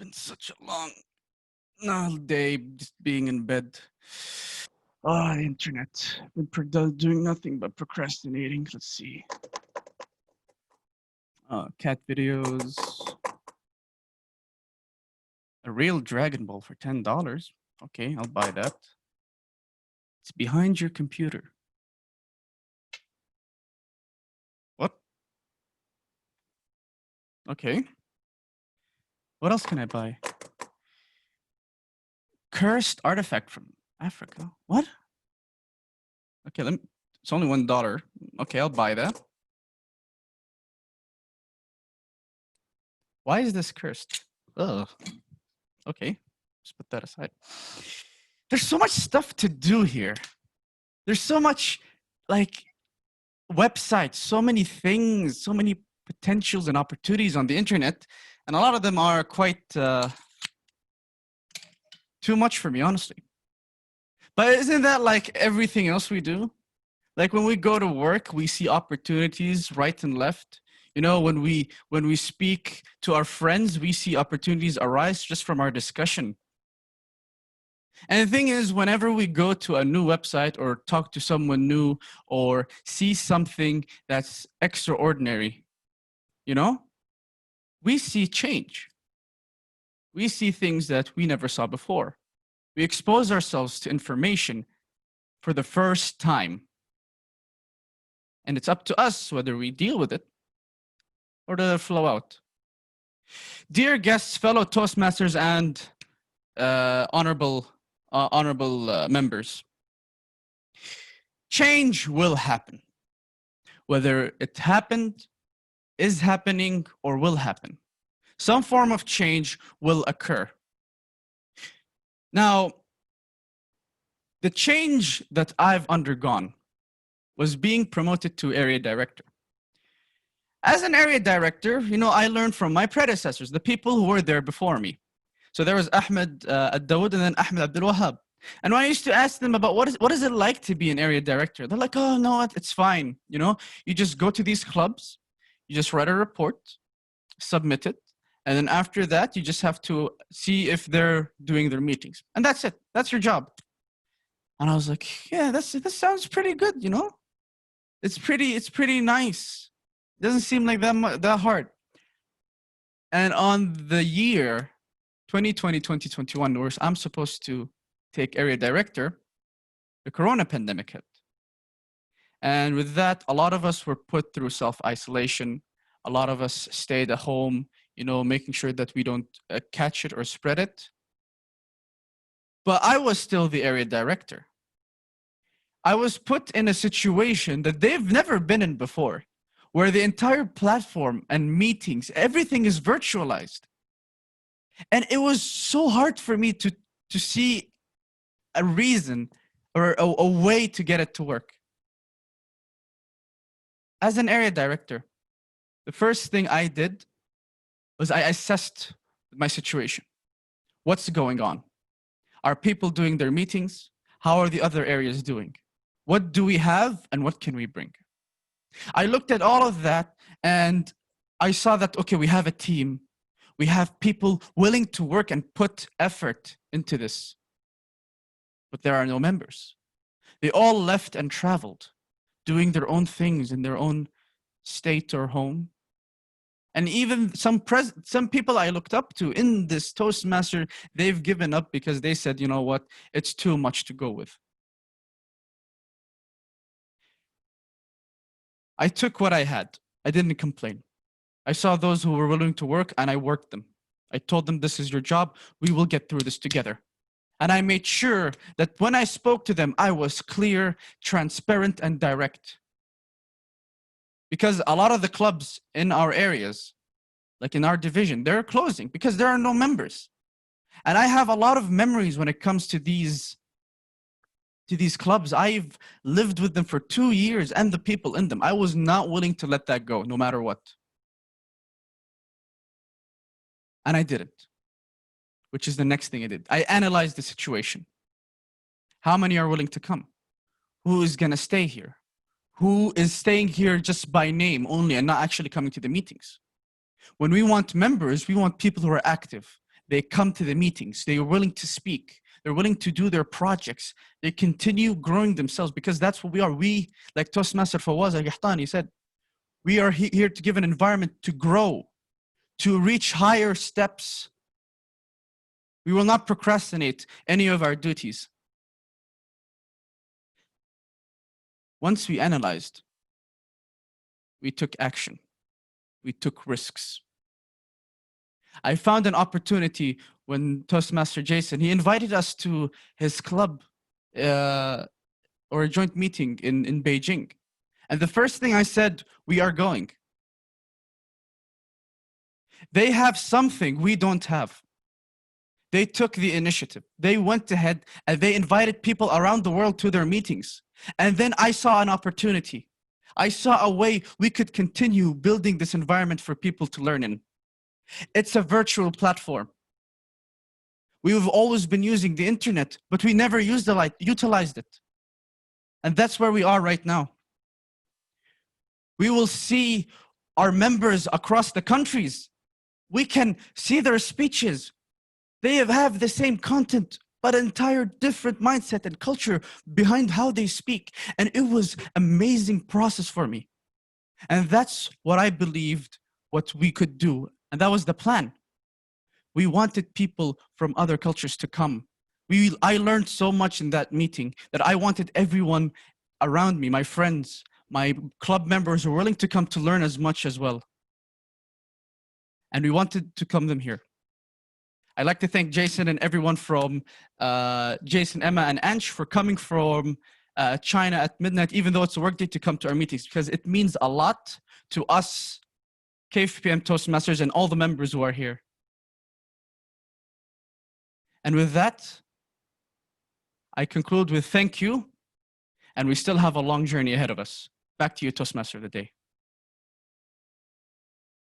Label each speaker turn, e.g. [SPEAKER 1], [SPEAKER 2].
[SPEAKER 1] been such a long day just being in bed. Oh, the internet. Been doing nothing but procrastinating. Let's see. Cat videos. A real Dragon Ball for $10. Okay, I'll buy that. It's behind your computer. What? Okay. What else can I buy? Cursed artifact from Africa. What? Okay, it's only $1. Okay, I'll buy that. Why is this cursed? Ugh. Okay, just put that aside. There's so much stuff to do here. There's so much, like, websites, so many things, so many potentials and opportunities on the internet, and a lot of them are quite too much for me, honestly. But isn't that like everything else we do? Like when we go to work, we see opportunities right and left. You know, when we speak to our friends, we see opportunities arise just from our discussion. And the thing is, whenever we go to a new website or talk to someone new or see something that's extraordinary, you know, we see change. We see things that we never saw before. We expose ourselves to information for the first time. And it's up to us whether we deal with it or let it flow out. Dear guests, fellow Toastmasters, and honorable members, change will happen. Whether it happened, is happening, or will happen. Some form of change will occur. Now, the change that I've undergone was being promoted to area director. As an area director, you know, I learned from my predecessors, the people who were there before me. So there was Ahmed Ad-Dawood and then Ahmed Abdul Wahab. And when I used to ask them about what is it like to be an area director, they're like, oh, no, it's fine. You know, you just go to these clubs, you just write a report, submit it, and then after that, you just have to see if they're doing their meetings. And that's it. That's your job. And I was like, yeah, this sounds pretty good, you know? It's pretty nice. It doesn't seem like that hard. And on the year 2020, 2021, where I'm supposed to take area director, the Corona pandemic hit. And with that, a lot of us were put through self-isolation. A lot of us stayed at home, you know, making sure that we don't catch it or spread it. But I was still the area director. I was put in a situation that they've never been in before, where the entire platform and meetings, everything is virtualized. And it was so hard for me to see a reason or a way to get it to work. As an area director, the first thing I did was I assessed my situation. What's going on? Are people doing their meetings? How are the other areas doing? What do we have and what can we bring? I looked at all of that and I saw that, okay, we have a team. We have people willing to work and put effort into this. But there are no members. They all left and traveled, doing their own things in their own state or home. And even some people I looked up to in this Toastmaster, they've given up because they said, you know what, it's too much to go with. I took what I had. I didn't complain. I saw those who were willing to work and I worked them. I told them, this is your job. We will get through this together. And I made sure that when I spoke to them, I was clear, transparent, and direct. Because a lot of the clubs in our areas, like in our division, they're closing because there are no members. And I have a lot of memories when it comes to these clubs. I've lived with them for 2 years and the people in them. I was not willing to let that go, no matter what. And I didn't, which is the next thing I did. I analyzed the situation. How many are willing to come? Who is going to stay here? Who is staying here just by name only and not actually coming to the meetings? When we want members, we want people who are active. They come to the meetings. They are willing to speak. They're willing to do their projects. They continue growing themselves because that's what we are. We, like Toastmaster Fawaz Al-Qahtani said, we are here to give an environment to grow, to reach higher steps. We will not procrastinate any of our duties. Once we analyzed, we took action. We took risks. I found an opportunity when Toastmaster Jason, he invited us to his club or a joint meeting in Beijing. And the first thing I said, we are going. They have something we don't have. They took the initiative. They went ahead and they invited people around the world to their meetings. And then I saw an opportunity. I saw a way we could continue building this environment for people to learn in. It's a virtual platform. We've always been using the internet, but we never utilized it. And that's where we are right now. We will see our members across the countries. We can see their speeches. They have the same content, but an entire different mindset and culture behind how they speak. And it was an amazing process for me. And that's what I believed what we could do. And that was the plan. We wanted people from other cultures to come. I learned so much in that meeting that I wanted everyone around me, my friends, my club members were willing to come to learn as much as well. And we wanted to come them here. I'd like to thank Jason and everyone from Jason, Emma, and Ansh for coming from China at midnight, even though it's a workday, to come to our meetings, because it means a lot to us, KFPM Toastmasters, and all the members who are here. And with that, I conclude with thank you, and we still have a long journey ahead of us. Back to you, Toastmaster of the Day.